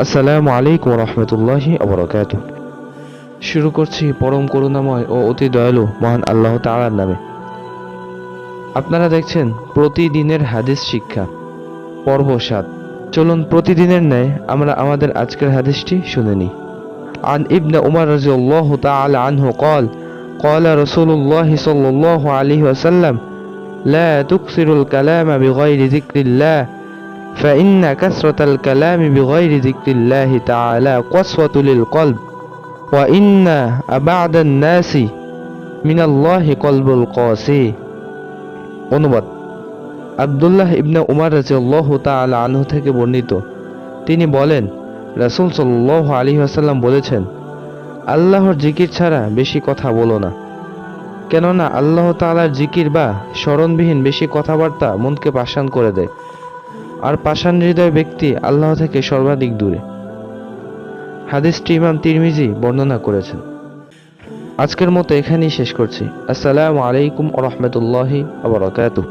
আসসালামু আলাইকুম রহমতুল্লাহি আবরাকাতুহ। শুরু করছি পরম করুণাময় ও অতি দয়ালু মহান আল্লাহ তাআলার নামে। আপনারা দেখছেন প্রতিদিনের হাদিস শিক্ষা পর্ব ৭। চলুন প্রতিদিনের ন্যায় আমরা আমাদের আজকের হাদিসটি শুনে নিই। عن ابن عمر رضي الله تعالى عنه قال قال رسول الله صلى الله عليه وسلم لا تكثروا الكلام بغير ذكر الله فإن كثرة الكلام بغير ذكر الله تعالى قسوة للقلب وإن أبعد الناس من الله قلب القاسي। অনুবাদ: আব্দুল্লাহ ইবনে উমর রাদিয়াল্লাহু তাআলা আনহু থেকে বর্ণিত, তিনি বলেন, রাসূল সাল্লাল্লাহু আলাইহি ওয়াসাল্লাম বলেছেন, আল্লাহর জিকির ছাড়া বেশি কথা বলো না, কেননা আল্লাহ তাআলার জিকির বা স্মরণবিহীন বেশি কথাবার্তা মনকে পাষাণ করে দেয়, আর পাষাণ হৃদয় ব্যক্তি আল্লাহ থেকে সর্বাধিক দূরে। হাদিসটি ইমাম তিরমিজি বর্ণনা করেছেন। আজকের মতো এখানেই শেষ করছি। আসসালামু আলাইকুম ওয়া রাহমাতুল্লাহি ওয়া বারাকাতুহু।